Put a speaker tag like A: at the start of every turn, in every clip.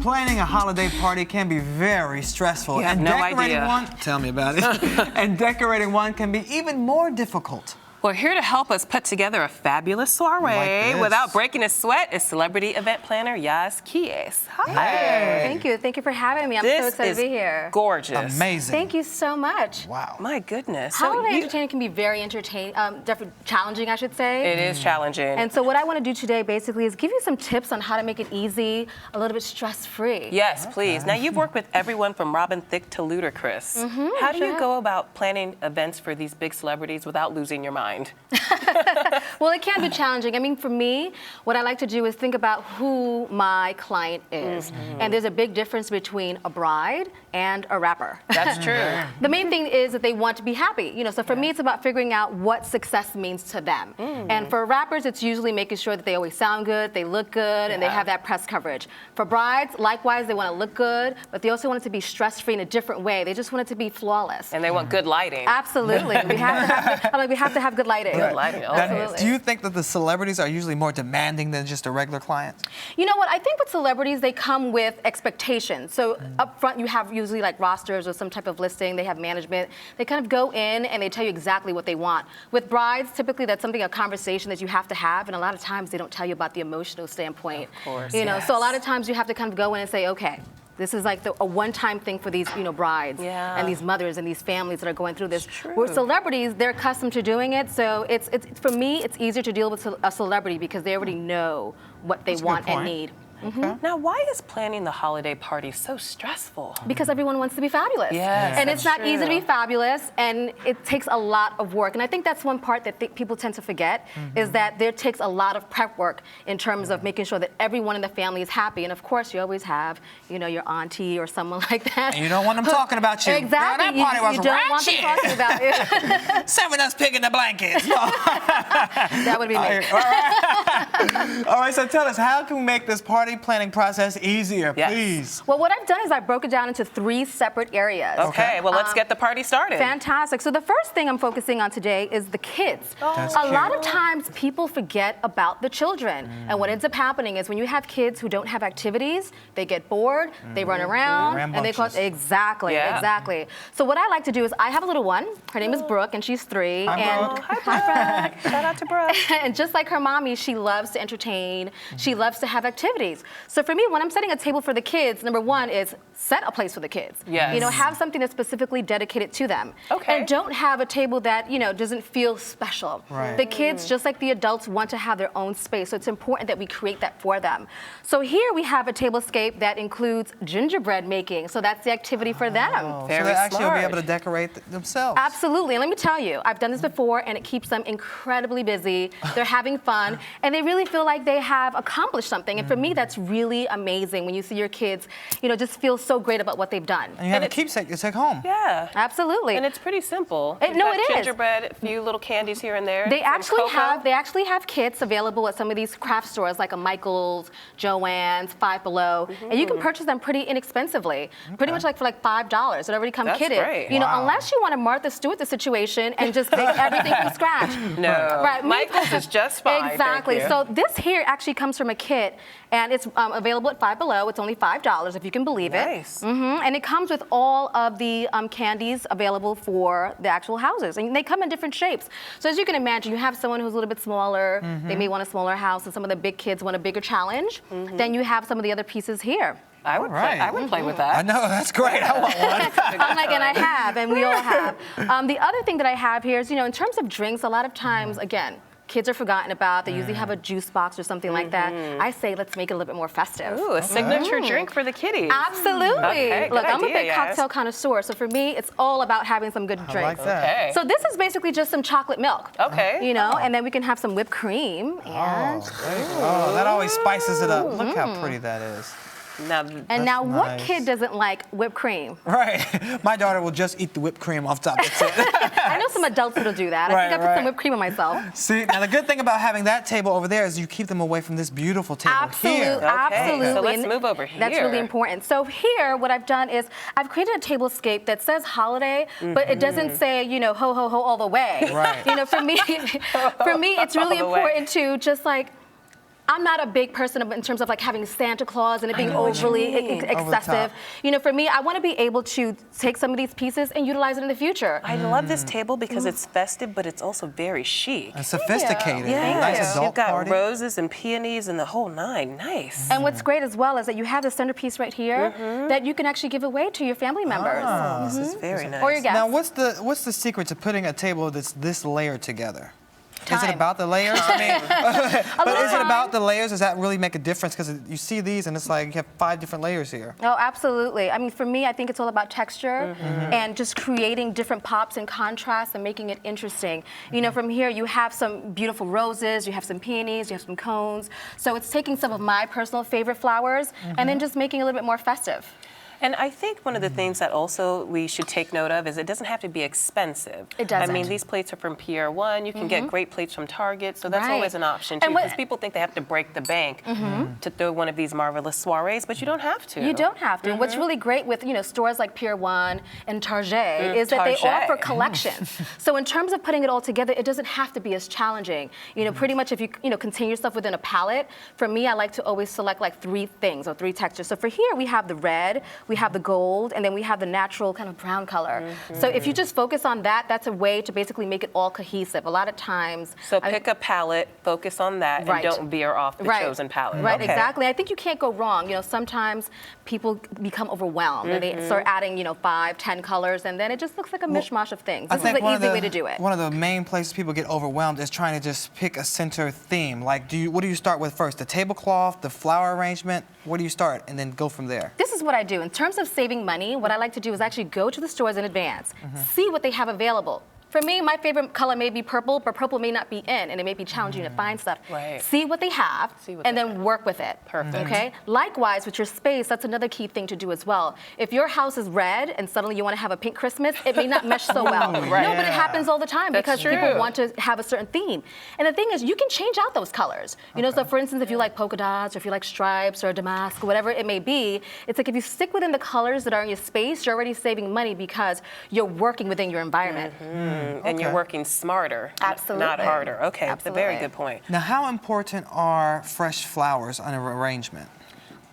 A: planning a holiday party can be very stressful.
B: You have
A: and
B: no
A: decorating
B: idea.
A: one, tell me about it. And decorating one can be even more difficult.
B: Well, here to help us put together a fabulous soiree without breaking a sweat is celebrity event planner Yaz Quiles. Hi.
A: Hey.
C: Thank you for having me. I'm so excited to be here.
B: Gorgeous.
A: Amazing.
C: Thank you so much.
A: Wow.
B: My goodness.
C: Holiday entertaining can be very challenging, I should say.
B: It is challenging.
C: And so what I want to do today basically is give you some tips on how to make it easy, a little bit stress-free.
B: Yes, please. Now, you've worked with everyone from Robin Thicke to Ludacris. How do you go about planning events for these big celebrities without losing your mind?
C: Well, it can be challenging. I mean, for me, what I like to do is think about who my client is. And there's a big difference between a bride and a rapper.
B: That's true.
C: The main thing is that they want to be happy. You know, so for me, it's about figuring out what success means to them. And for rappers, it's usually making sure that they always sound good, they look good, and they have that press coverage. For brides, likewise, they want to look good, but they also want it to be stress-free in a different way. They just want it to be flawless.
B: And they want good lighting.
C: Absolutely. We have to have good lighting.
B: Good lighting.
C: Absolutely.
A: Do you think that the celebrities are usually more demanding than just a regular client?
C: You know what? I think with celebrities, they come with expectations. So up front, you have usually like rosters or some type of listing. They have management. They kind of go in and they tell you exactly what they want. With brides, typically that's a conversation that you have to have, and a lot of times they don't tell you about the emotional standpoint.
B: Of course.
C: You know, so a lot of times you have to kind of go in and say, okay, this is like a one-time thing for these, brides and these mothers and these families that are going through this. With celebrities, they're accustomed to doing it, so it's for me, it's easier to deal with a celebrity because they already know what they want and need.
B: Now, why is planning the holiday party so stressful?
C: Because everyone wants to be fabulous.
B: Yes,
C: and it's not easy to be fabulous, and it takes a lot of work. And I think that's one part that people tend to forget, is that there takes a lot of prep work in terms of making sure that everyone in the family is happy. And of course, you always have, your auntie or someone like that.
A: And you don't want them talking about you.
C: Exactly.
A: Girl, that party was
C: you don't want them talking about it.
A: Seven us picking the blankets.
C: That would be me.
A: All right, so tell us, how can we make this party planning process easier, please?
C: Well, what I've done is I broke it down into 3 separate areas.
B: Okay, well, let's get the party started.
C: Fantastic. So the first thing I'm focusing on today is the kids.
A: That's
C: a lot of times people forget about the children. And what ends up happening is when you have kids who don't have activities, they get bored, they run around, and they cause exactly. So what I like to do is I have a little one. Her name is Brooke, and she's 3.
A: Hi, Brooke.
C: Hi, Brooke.
B: Shout out to Brooke.
C: And just like her mommy, she loves to entertain. She loves to have activities. So for me, when I'm setting a table for the kids, number 1 is set a place for the kids.
B: Yes.
C: Have something that's specifically dedicated to them.
B: Okay.
C: And don't have a table that, doesn't feel special.
A: Right.
C: The kids, just like the adults, want to have their own space. So it's important that we create that for them. So here we have a tablescape that includes gingerbread making. So that's the activity for them.
A: So they actually will be able to decorate themselves.
C: Absolutely. And let me tell you, I've done this before, and it keeps them incredibly busy. They're having fun, and they really feel like they have accomplished something. And for me, that's really amazing when you see your kids, just feel so great about what they've done.
A: And you have a keepsake to take home.
B: Yeah.
C: Absolutely.
B: And it's pretty simple.
C: No, it is.
B: Gingerbread, a few little candies here and there.
C: They actually have kits available at some of these craft stores like a Michael's, Joann's, Five Below, and you can purchase them pretty inexpensively. Pretty much like for $5. It already comes kitted.
B: Great.
C: Unless you want to Martha Stewart the situation and just make everything from scratch.
B: No.
C: Right.
B: Michael's is just fine.
C: Exactly. So this here actually comes from a kit, and it's available at Five Below. It's only $5 if you can believe it.
B: Nice.
C: And it comes with all of the candies available for the actual houses, and they come in different shapes. So as you can imagine, you have someone who's a little bit smaller. They may want a smaller house, and some of the big kids want a bigger challenge. Then you have some of the other pieces here.
B: I would play with that.
A: I know, that's great. I want one.
C: And I have, and we all have. The other thing that I have here is, in terms of drinks, a lot of times, again, kids are forgotten about. They usually have a juice box or something like that. I say let's make it a little bit more festive.
B: Ooh, a signature drink for the kiddies.
C: Absolutely.
B: Okay,
C: Look, I'm a big
B: idea,
C: cocktail connoisseur, so for me, it's all about having some good drinks.
A: I like that.
B: Okay.
C: So this is basically just some chocolate milk.
B: Okay.
C: And then we can have some whipped cream. And
A: that always spices it up. Look how pretty that is.
B: Now,
C: what kid doesn't like whipped cream?
A: Right. My daughter will just eat the whipped cream off top. That's it.
C: I know some adults that'll do that. I think I put some whipped cream on myself.
A: See, now the good thing about having that table over there is you keep them away from this beautiful table here.
C: Absolutely.
B: So let's move over here.
C: That's really important. So here, what I've done is I've created a tablescape that says holiday, but it doesn't say, ho, ho, ho all the way.
A: Right.
C: For me, it's really important to just I'm not a big person in terms of like having Santa Claus and it being overly
A: Over the
C: excessive.
A: top.
C: You know, for me, I want to be able to take some of these pieces and utilize it in the future.
B: I love this table because it's festive, but it's also very chic.
A: And sophisticated.
B: Yes.
A: Nice adult
B: You've got
A: party.
B: roses and peonies and the whole nine. Nice.
C: And what's great as well is that you have the centerpiece right here that you can actually give away to your family members.
B: This is very nice.
C: Or your guests.
A: Now, what's the secret to putting a table that's this layered together? Is it
C: Time.
A: about the layers? I mean, but
C: little
A: is it
C: time.
A: about the layers? Does that really make a difference? Because you see these, and it's like you have 5 different layers here.
C: Oh, absolutely. I mean, for me, I think it's all about texture and just creating different pops and contrasts and making it interesting. You know, from here, you have some beautiful roses, you have some peonies, you have some cones. So it's taking some of my personal favorite flowers and then just making it a little bit more festive.
B: And I think one of the things that also we should take note of is it doesn't have to be expensive.
C: It doesn't.
B: I mean, these plates are from Pier 1. You can get great plates from Target, so that's
C: Right.
B: always an option too.
C: And what-
B: Because people think they have to break the bank to throw one of these marvelous soirees, but you don't have to.
C: You don't have to. And what's really great with, you know, stores like Pier 1 and Target is that they
B: Target.
C: offer collections. So in terms of putting it all together, it doesn't have to be as challenging. You know, pretty much if you know, contain yourself within a palette, for me, I like to always select like 3 things or 3 textures. So for here, we have the red, we have the gold, and then we have the natural kind of brown color. So if you just focus on that, that's a way to basically make it all cohesive. A lot of times...
B: So pick a palette, focus on that,
C: Right.
B: and don't veer off the chosen palette.
C: Right,
B: Okay.
C: exactly. I think you can't go wrong. You know, sometimes people become overwhelmed and they start adding, you know, 5, 10 colors, and then it just looks like a mishmash of things. This is the easy way to do it.
A: One of the main places people get overwhelmed is trying to just pick a center theme. Like, what do you start with first? The tablecloth, the flower arrangement? Where do you start? And then go from there.
C: This is what I do. In terms of saving money, what I like to do is actually go to the stores in advance, see what they have available. For me, my favorite color may be purple, but purple may not be in, and it may be challenging to find stuff.
B: Right.
C: See what they have, and then work with it.
B: Perfect.
C: Okay? Likewise, with your space, that's another key thing to do as well. If your house is red and suddenly you want to have a pink Christmas, it may not mesh so well.
B: Right.
C: No, but it happens all the time
B: That's
C: because
B: true.
C: people want to have a certain theme. And the thing is, you can change out those colors. You know, so for instance, if you like polka dots, or if you like stripes, or damask, or whatever it may be, it's like if you stick within the colors that are in your space, you're already saving money because you're working within your environment.
B: And you're working smarter,
C: Absolutely.
B: not harder. Okay, that's a very
C: Absolutely.
B: good point.
A: Now, how important are fresh flowers on an arrangement?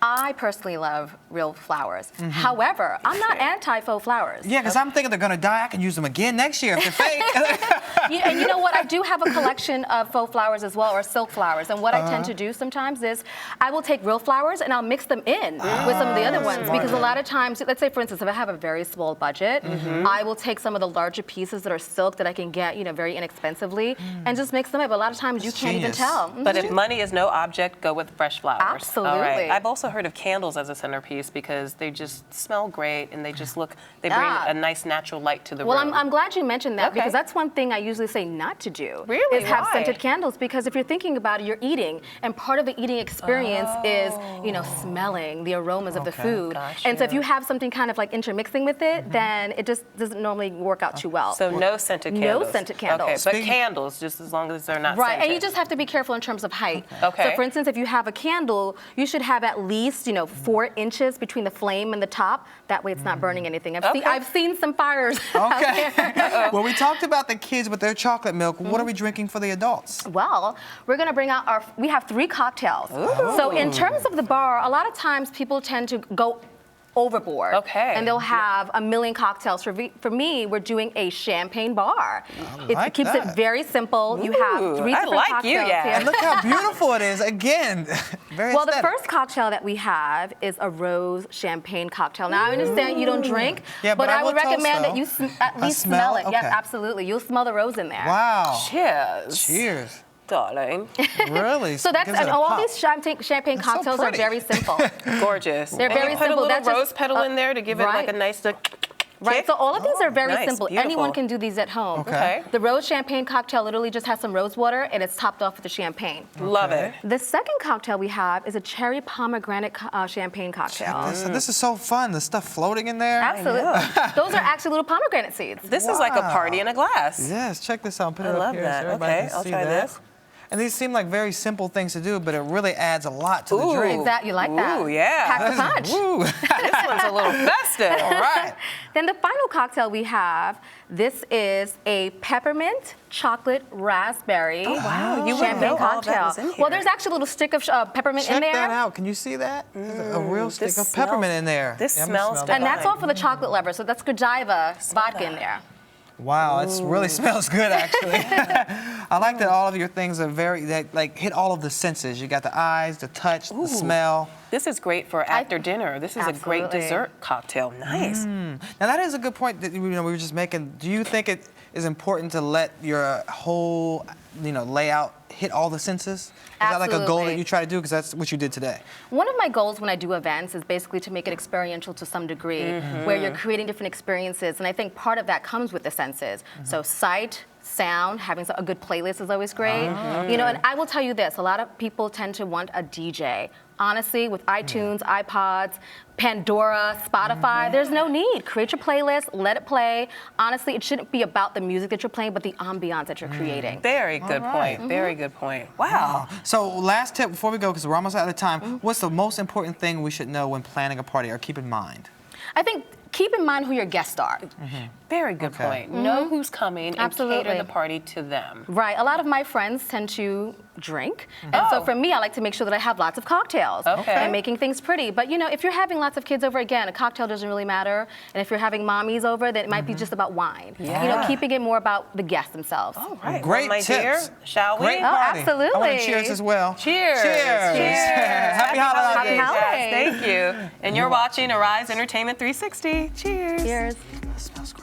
C: I personally love real flowers. However, I'm not anti-faux flowers.
A: Yeah, because I'm thinking they're going to die. I can use them again next year if they're fake.
C: And you know what? I do have a collection of faux flowers as well, or silk flowers. And what I tend to do sometimes is I will take real flowers and I'll mix them in with some of the other ones. Because a lot of times, let's say for instance, if I have a very small budget, I will take some of the larger pieces that are silk that I can get, you know, very inexpensively and just mix them up. A lot of times you can't even
A: Genius.
C: tell.
B: But if money is no object, go with fresh flowers. All
C: Absolutely.
B: right. I've also heard of candles as a centerpiece because they just smell great and they just look, they bring a nice natural light to the
C: Well,
B: room.
C: I'm glad you mentioned that
B: Okay.
C: because that's one thing I usually say not to do.
B: Really?
C: Is have
B: Why?
C: scented candles because if you're thinking about it, you're eating, and part of the eating experience is, you know, smelling the aromas of the food.
B: Gotcha.
C: And so if you have something kind of like intermixing with it, then it just doesn't normally work out too well.
B: So no scented
C: No
B: candles.
C: scented candles.
B: Okay, but
A: Speaking-
B: candles, just as long as they're not
C: Right,
B: scented.
C: and you just have to be careful in terms of height.
B: Okay.
C: So for instance, if you have a candle, you should have at least, you know, 4 inches between the flame and the top. That way it's not burning anything. I've seen some fires out
A: Okay.
C: there.
A: Well, we talked about the kids with their chocolate milk. What are we drinking for the adults?
C: Well, we're gonna bring out we have 3 cocktails. So in terms of the bar, a lot of times people tend to go overboard.
B: Okay.
C: And they'll have a million cocktails. For me, we're doing a champagne bar. It
A: like
C: keeps
A: that.
C: it very simple. You have 3
B: I
C: different
B: like you,
C: cocktails
B: Yaz.
C: here.
A: And look how beautiful it is. Again, very
C: Well, the
A: aesthetic.
C: first cocktail that we have is a rose champagne cocktail. Now, I understand you don't drink,
A: Yeah, but
C: but
A: I
C: I would
A: will toast,
C: recommend that
A: though.
C: you at least smell it.
A: Okay.
C: Yes, absolutely. You'll smell the rose in there.
A: Wow.
B: Cheers.
A: Cheers.
B: Darling.
A: Really?
C: So that's,
A: Gives it
C: and
A: a
C: all
A: pop.
C: these champagne
A: so
C: cocktails are
A: pretty.
C: very simple.
B: Gorgeous.
C: They're
B: And
C: very
B: you put
C: simple.
B: a
C: That's
B: little
C: just-
B: rose petal in there to give it like a nice
C: Right,
B: kick.
C: so all of these are very
B: nice,
C: simple.
B: beautiful.
C: Anyone can do these at home.
A: Okay.
C: The rose champagne cocktail literally just has some rose water and it's topped off with the champagne.
B: Love it.
C: The second cocktail we have is a cherry pomegranate champagne cocktail.
A: This is so fun. The stuff floating in there.
C: Absolutely. Those are actually little pomegranate seeds.
B: This is like a party in a glass.
A: Yes, check this out. Put
B: I
A: it up
B: love
A: here
B: that.
A: so everybody
B: Okay,
A: can
B: I'll
A: see
B: try
A: that.
B: this.
A: And these seem like very simple things to do, but it really adds a lot to the drink.
C: Exactly. You like that?
B: Ooh, yeah.
C: Pack the punch.
A: Woo.
B: This one's a little festive.
A: All right.
C: Then the final cocktail we have, this is a peppermint chocolate raspberry
B: wow. You wouldn't
C: champagne
B: know all of that
C: cocktail.
B: was in here.
C: Well, there's actually a little stick of peppermint
A: Check
C: in there.
A: that out. Can you see that? There's a real stick
B: this
A: of peppermint
B: smells-
A: in there.
B: this
A: I'm gonna
B: smells
A: smell that.
C: And that's all for the chocolate lovers. So that's Godiva vodka in there.
A: Wow, it really smells good, actually. I like that all of your things are that like hit all of the senses. You got the eyes, the touch, the smell.
B: This is great for after dinner. This is a great
C: Absolutely.
B: dessert cocktail. Nice.
A: Now that is a good point that we were just making. Do you think it is important to let your whole layout hit all the senses? Is that like a goal that
C: Absolutely.
A: you try to do? Because that's what you did today.
C: One of my goals when I do events is basically to make it experiential to some degree, where you're creating different experiences. And I think part of that comes with the senses. So sight, sound, having a good playlist is always great. And I will tell you this, a lot of people tend to want a DJ. Honestly, with iTunes, iPods, Pandora, Spotify, there's no need. Create your playlist, let it play. Honestly, it shouldn't be about the music that you're playing, but the ambiance that you're creating.
B: Very good point. Very good point. Wow.
A: So last tip before we go, because we're almost out of time, what's the most important thing we should know when planning a party or keep in mind?
C: I think keep in mind who your guests are.
B: Very good point. Know who's coming and
C: Absolutely.
B: cater the party to them.
C: Right. A lot of my friends tend to drink. And so for me, I like to make sure that I have lots of cocktails and making things pretty. But if you're having lots of kids over, again, a cocktail doesn't really matter. And if you're having mommies over, then it might be just about wine.
B: Yeah.
C: Keeping it more about the guests themselves.
B: All right.
A: Great
B: well, my
A: tips.
B: dear, shall we?
A: Great
C: Oh,
A: party.
C: absolutely.
A: I want to cheers as well.
B: Cheers.
A: Cheers.
B: Cheers.
A: Happy holidays.
C: Happy holidays.
B: Yes, thank you. And you're watching Arise Entertainment 360. Cheers.
C: Cheers.
A: That smells great.